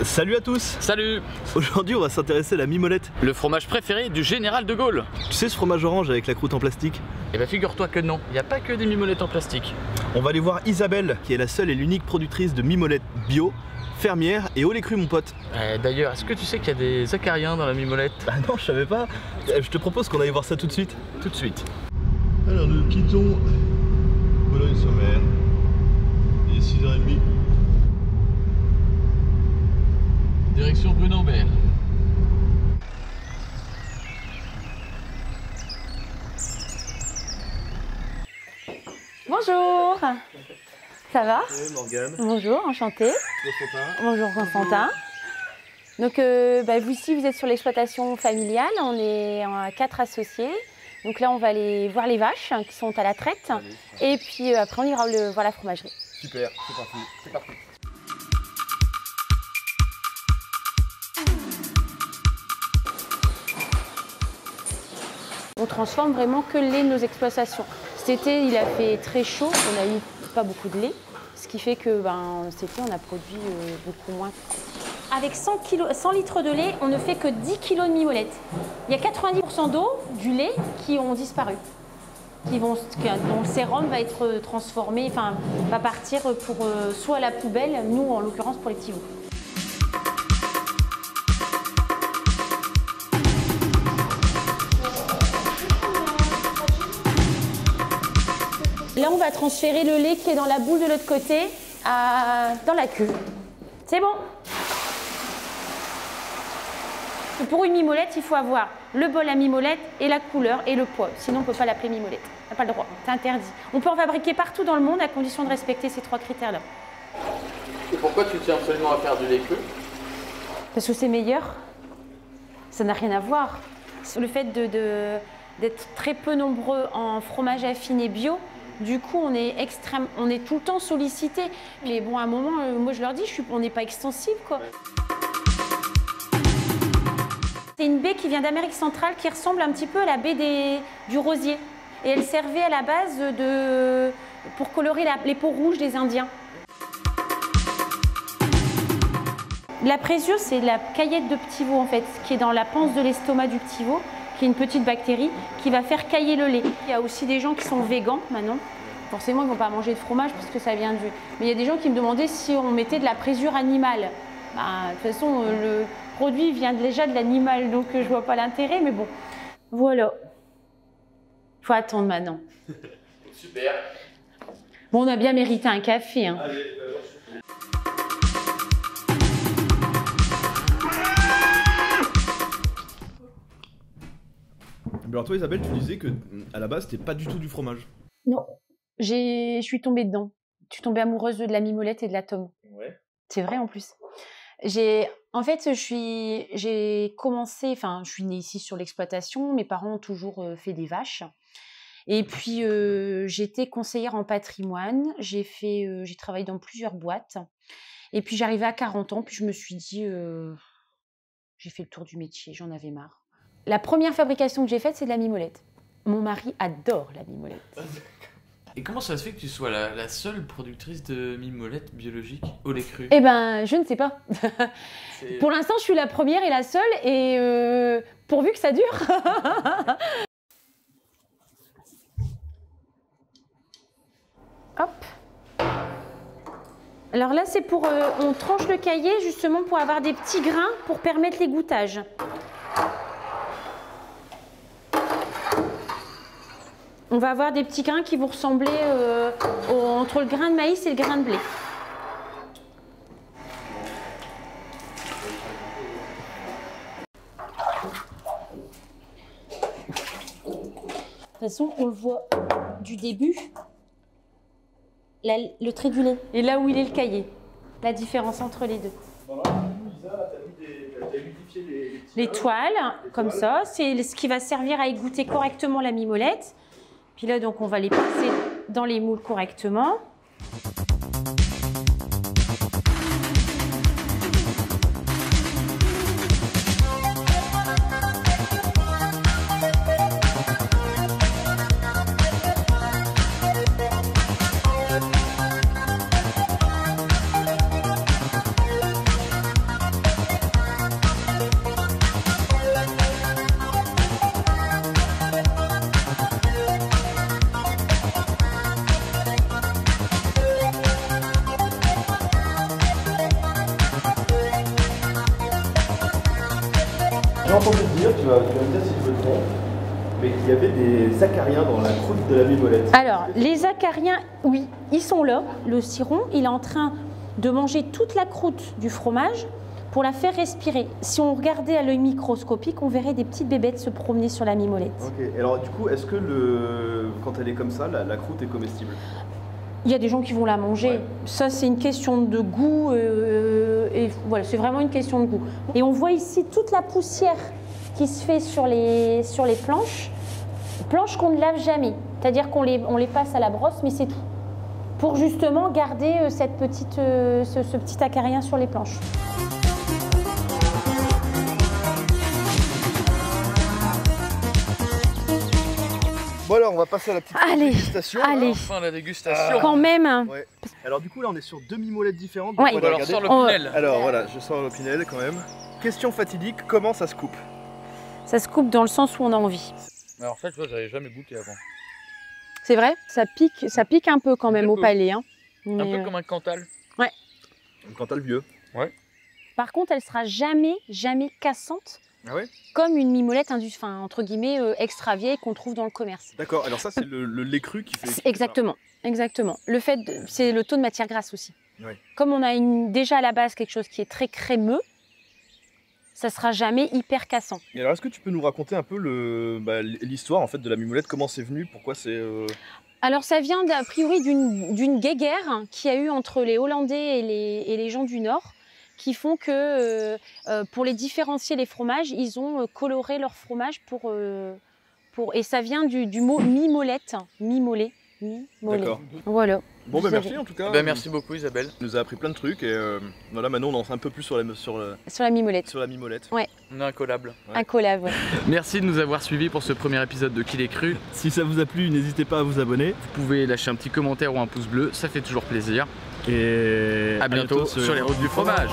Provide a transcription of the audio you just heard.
Salut à tous. Salut. Aujourd'hui on va s'intéresser à la mimolette. Le fromage préféré du général de Gaulle. Tu sais ce fromage orange avec la croûte en plastique? Eh ben figure-toi que non, il n'y a pas que des mimolettes en plastique. On va aller voir Isabelle, qui est la seule et l'unique productrice de mimolettes bio, fermière et au lait cru mon pote. D'ailleurs, est-ce que tu sais qu'il y a des acariens dans la mimolette? Ah non, je savais pas. Je te propose qu'on aille voir ça tout de suite. Tout de suite. Alors nous quittons Boulogne-sur-Mer. Il est 6h30. Direction Brunambert. Bonjour. Ça va? Hey Morgane. Bonjour, enchantée. Constantin. Bonjour Constantin. Donc vous ici vous êtes sur l'exploitation familiale, on est 4 associés. Donc là on va aller voir les vaches qui sont à la traite. Et puis après on ira voir la fromagerie. Super, c'est parti. C'est parti. On transforme vraiment que le lait de nos exploitations. Cet été, il a fait très chaud, on n'a eu pas beaucoup de lait, ce qui fait que cet été, on a produit beaucoup moins. Avec 100 litres de lait, on ne fait que 10 kg de mimolette. Il y a 90% d'eau, du lait, qui ont disparu. Dont le sérum va être transformé, enfin, va partir pour soit à la poubelle, nous en l'occurrence pour les petits veaux. Là, on va transférer le lait qui est dans la boule de l'autre côté dans la cuve. C'est bon. Pour une mimolette, il faut avoir le bol à mimolette et la couleur et le poids. Sinon, on ne peut pas l'appeler mimolette. On n'a pas le droit, c'est interdit. On peut en fabriquer partout dans le monde à condition de respecter ces 3 critères-là. Et pourquoi tu tiens absolument à faire du lait cru? Parce que c'est meilleur. Ça n'a rien à voir. Le fait d'être très peu nombreux en fromage affiné bio, du coup, on est tout le temps sollicité. Mais bon, à un moment, moi je leur dis, on n'est pas extensible, quoi. C'est une baie qui vient d'Amérique centrale qui ressemble un petit peu à la baie du rosier. Et elle servait à la base pour colorer les peaux rouges des Indiens. La présure, c'est la caillette de petit veau en fait, qui est dans la panse de l'estomac du petit veau, qui est une petite bactérie qui va faire cailler le lait. Il y a aussi des gens qui sont végans maintenant. Forcément, ils ne vont pas manger de fromage parce que ça vient du... Mais il y a des gens qui me demandaient si on mettait de la présure animale. De toute façon, le produit vient déjà de l'animal, donc je ne vois pas l'intérêt, mais bon. Voilà. Il faut attendre maintenant. Super. Bon, on a bien mérité un café. Hein. Allez, alors toi Isabelle, tu disais que à la base c'était pas du tout du fromage. Non, je suis tombée dedans. Je suis tombée amoureuse de la mimolette et de la tome. Ouais. C'est vrai en plus. En fait, j'ai commencé, enfin, je suis née ici sur l'exploitation. Mes parents ont toujours fait des vaches. Et puis, j'étais conseillère en patrimoine. J'ai travaillé dans plusieurs boîtes. Et puis, j'arrivais à 40 ans. Puis, je me suis dit, j'ai fait le tour du métier. J'en avais marre. La première fabrication que j'ai faite, c'est de la mimolette. Mon mari adore la mimolette. Et comment ça se fait que tu sois la seule productrice de mimolette biologique au lait cru? Eh ben, je ne sais pas. Pour l'instant, je suis la première et la seule, et pourvu que ça dure. Hop. Alors là, c'est pour... on tranche le cahier justement pour avoir des petits grains pour permettre les goûtages. On va avoir des petits grains qui vont ressembler entre le grain de maïs et le grain de blé. De toute façon, on le voit du début, le trait du lait, et là où il est le cahier, la différence entre les deux. Les toiles, comme ça, c'est ce qui va servir à égoutter correctement la mimolette. Puis là, donc, on va les passer dans les moules correctement. entendu dire, tu vas me dire si je me trompe, mais qu'il y avait des acariens dans la croûte de la mimolette. Alors, les acariens, oui, ils sont là. Le ciron, il est en train de manger toute la croûte du fromage pour la faire respirer. Si on regardait à l'œil microscopique, on verrait des petites bébêtes se promener sur la mimolette. Ok, et alors du coup, est-ce que quand elle est comme ça, la croûte est comestible? Il y a des gens qui vont la manger. Ouais. Ça, c'est une question de goût. Et voilà, c'est vraiment une question de goût. Et on voit ici toute la poussière qui se fait sur les planches. Planches qu'on ne lave jamais. C'est-à-dire qu'on les passe à la brosse, mais c'est tout. Pour justement garder ce petit acarien sur les planches. Bon alors, on va passer à la petite dégustation. Allez, enfin la dégustation. Quand même. Ouais. Alors du coup, là, on est sur 2 mimolettes différentes. Ouais. On va alors sort l'opinel. Alors voilà, je sors l'opinel quand même. Question fatidique, comment ça se coupe? Ça se coupe dans le sens où on a envie. Alors en fait, tu vois, j'avais jamais goûté avant. C'est vrai, ça pique un peu quand même au palais. Hein. Un peu comme un Cantal. Ouais. Un Cantal vieux. Ouais. Par contre, elle sera jamais cassante. Ah ouais? Comme une mimolette entre guillemets extra vieille qu'on trouve dans le commerce. D'accord, alors ça c'est le lait cru qui fait... Exactement, exactement. Le fait, c'est le taux de matière grasse aussi. Ouais. Comme on a déjà à la base quelque chose qui est très crémeux, ça sera jamais hyper cassant. Et alors est-ce que tu peux nous raconter un peu l'histoire en fait de la mimolette, comment c'est venu, pourquoi c'est... Alors ça vient a priori d'une guéguerre qu'il y a eu entre les Hollandais et les gens du Nord, qui font que pour les différencier les fromages, ils ont coloré leur fromage et ça vient du mot mimolette, mimolé. D'accord. Voilà. Bon bah merci en tout cas. Bah, merci beaucoup Isabelle. Tu nous as appris plein de trucs et voilà, maintenant on en sait un peu plus sur la mimolette. Sur la mimolette. Ouais. On a un collab. Ouais. Un collab, ouais. Merci de nous avoir suivis pour ce premier épisode de Qu'il est cru. Si ça vous a plu, n'hésitez pas à vous abonner. Vous pouvez lâcher un petit commentaire ou un pouce bleu, ça fait toujours plaisir. Et à bientôt sur les routes du fromage.